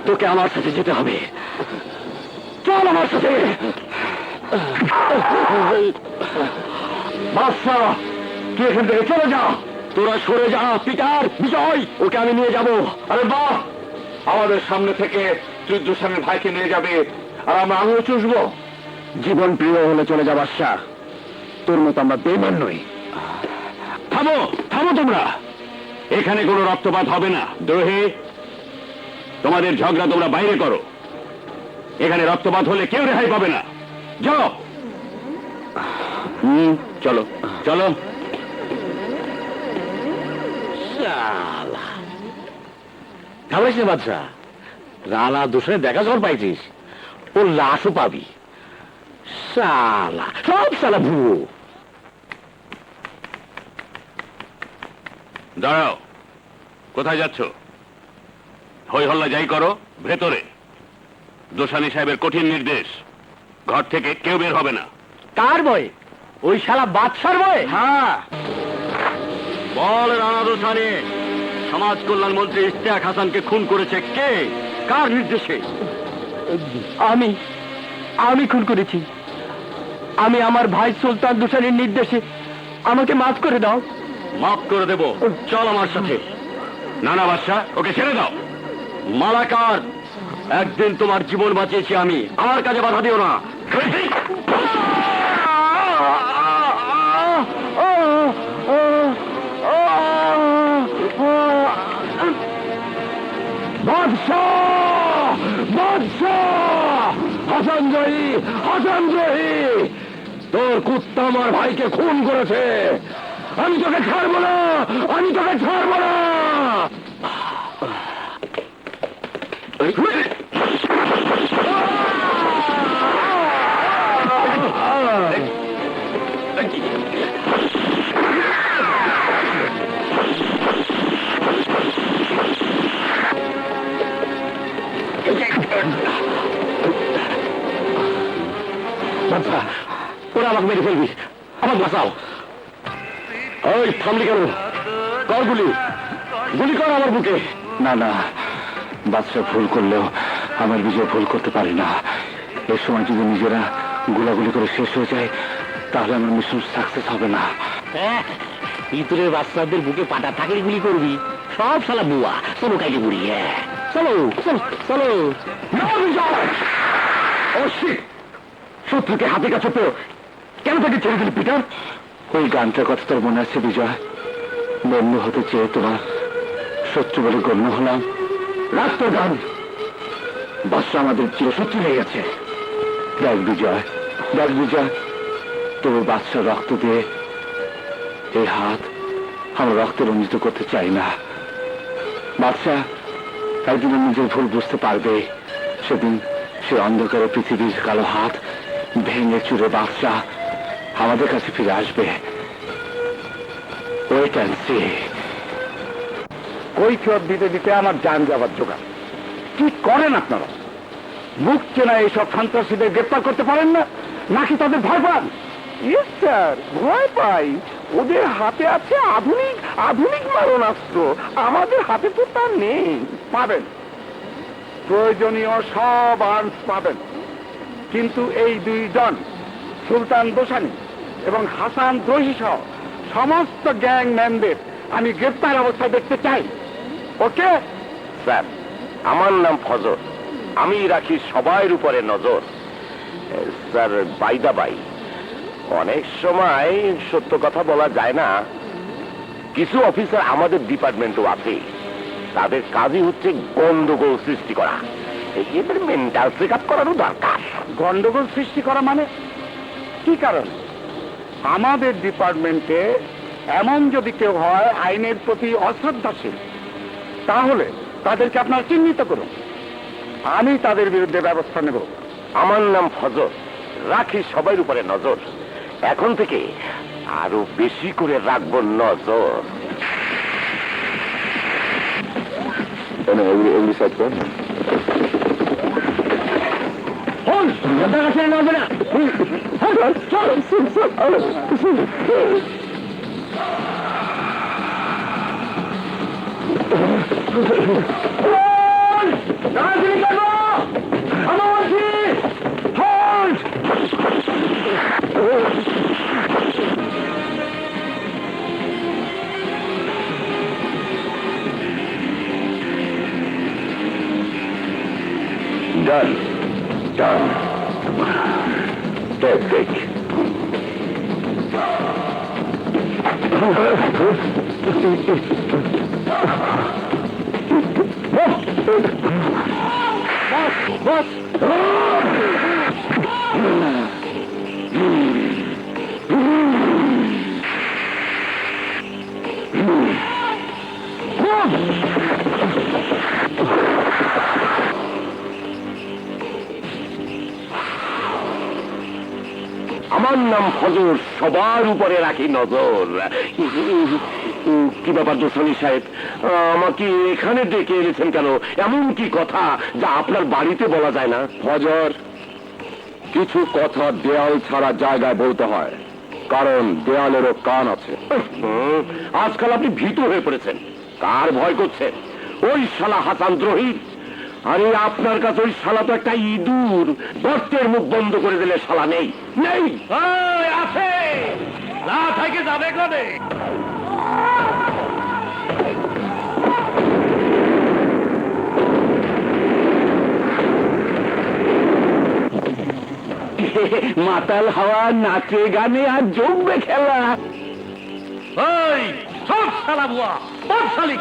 তোকে আমার সাথে যেতে হবে, চল আমার সাথে। বাদশা, তুই এখান থেকে চলে যা। তোরা সরে যা পিটার, বিজয়, ওকে আমি নিয়ে যাব। আরে বাহ, আমাদের সামনে থেকে যুদ্ধস্বামীর ভাইকে নিয়ে যাবে আর আমরা আমিও চুষবো। জীবন প্রিয় হলে চলে যা বাদশা, তোর মতো আমরা বেমান নই। থামো থামো তোমরা, এখানে কোনো রক্তপাত হবে না। দ্রোহী, তোমাদের ঝগড়া তোমরা বাইরে করো, এখানে রক্তপাত হলে কেউ রেহাই পাবে না। যাও। চলো চলো। খাবাইস না বাদশা, রানা দূষণে দেখা যখন পাইছিস, ওর লাশও পাবি। শালা সব শালা ভুয়ো। দাঁড়াও, কোথায় যাচ্ছ? হই হল্লা যাই করো, ভেতরে। দোসানি সাহেবের কঠিন নির্দেশ, ঘর থেকে কেউ বের হবে না। কার বয়? ওই শালা বাদশার বয়? হ্যাঁ। বল রানা দোসানি, সমাজ কল্যাণ মন্ত্রী ইশতিয়াক হাসানকে খুন করেছে কে, কার নির্দেশে? আমি খুন করেছি। আমি আমার ভাই সুলতান দোসানির নির্দেশে। আমাকে মাফ করে দাও। মাফ করে দেব, চল আমার সাথে। নানা বাদশা, ওকে ছেড়ে দাও। মালাকার, একদিন তোমার জীবন বাঁচিয়েছি আমি, আমার কাজে বাধা দিও না। হাসানদ্রোহী, তোর কুত্তা আমার ভাইকে খুন করেছে। আমি তোকে ছাড়বো না, আমি তোকে ছাড়বো না। ওরা আমাকে মেরে ফেলবি, আমাকে বাঁচাও। ওই থামলি কেন? কর গুলি, গুলি কর আমার বুকে। না না, বাদশা ভুল করলেও আমার বিজয় ভুল করতে পারি না। এর সময় যদি নিজেরা গুলাগুলি করে শেষ হয়ে যায়, তাহলে আমার মিশন সাকসেস হবে না। ইঁদুরের বাচ্চাদের বুকে পাটা থাকলে গুলি করবি, সব শালা বুয়া। চলো কাইলে বুড়ি, চলো চলো চলো। শত্রুকে হাতে কাছে তো কেন তাকে ছেড়ে দিলি পিটার? ওই গানটার কথা তোর মনে আছে বিজয়? বন্ধু হতে চেয়ে তোমার শত্রু বলে গণ্য হলাম। রাখ তোর গান, বাদশা আমাদের চিরশত্রু হয়ে গেছে। দেখ বিজয়, দেখ বিজয়, তবু বাদশা রক্ত দিয়ে এই হাত আমরা রক্তে রঞ্জিত করতে চাই না। বাদশা একদিন নিজের ভুল বুঝতে পারবে, সেদিন সে অন্ধকারে পৃথিবীর কালো হাত ভেঙে চুরে বাদশা আমাদের কাছে ফিরে আসবে। Wait and see. কৈফিয়ত দিতে দিতে আমার জান যাবার জোগাড়। কি করেন আপনারা? মুখ চেনা এইসব সন্ত্রাসীদের গ্রেপ্তার করতে পারেন না, নাকি তাদের ভয় পান? ইয়েস স্যার, ভয় পাই। ওদের হাতে আছে আধুনিক আধুনিক মারণাস্ত্র, আমাদের হাতে তো তা নেই। পাবেন, প্রয়োজনীয় সব আর্মস পাবেন, কিন্তু এই দুইজন সুলতান দোসানি এবং হাসান দ্রোহী সহ সমস্ত গ্যাংম্যানদের আমি গ্রেপ্তার অবস্থায় দেখতে চাই। ওকে স্যার, আমার নাম ফজর, আমি রাখি সবার উপরে নজর। স্যার, বাইদা বাই, অনেক সময় সত্য কথা বলা যায় না। কিছু অফিসার আমাদের ডিপার্টমেন্টও আছে, তাদের কাজই হচ্ছে গন্ডগোল সৃষ্টি করা। এদের মেন্টাল চেক আপ করারও দরকার। গন্ডগোল সৃষ্টি করা মানে কি কারণ? আমাদের ডিপার্টমেন্টে এমন যদি কেউ হয় আইনের প্রতি অশ্রদ্ধাশীল, তাহলে তাদেরকে আপনারা চিহ্নিত করুন, আমি তাদের বিরুদ্ধে ব্যবস্থা নেব। আমার নাম ফজর, রাখি সবার উপরে নজর। এখন থেকে আরো বেশি করে রাখবো নজর। জায়গা ছেড়ে নামবে না। Done. Done. Take. আমার নাম ফজর, সবার উপরে রাখি নজর। কি ব্যাপার দোসানি সাহেব, আমাকে এখানে ডেকে এনেছেন কেন? এমন কি কথা যা আপনার বাড়িতে বলা যায় না? ফজর, কিছু কথা দেয়াল ছাড়া জায়গায় বলতে হয়, কারণ দেয়ালেরও কান আছে। আজকাল আপনি ভীতু হয়ে পড়েছেন। কার ভয় করছেন? ওই শালা হাসান দ্রোহী। আরে আপনার কাছে ওই শালা তো একটা ইঁদুর। গর্তের মুখ বন্ধ করে দিলে শালা নেই। আছে না থেকে যাবে কোনে? মাতাল হাওয়া নাচে গানে আর জমবে খেলা। ওই সব শালা বুয়া, সব শালিক।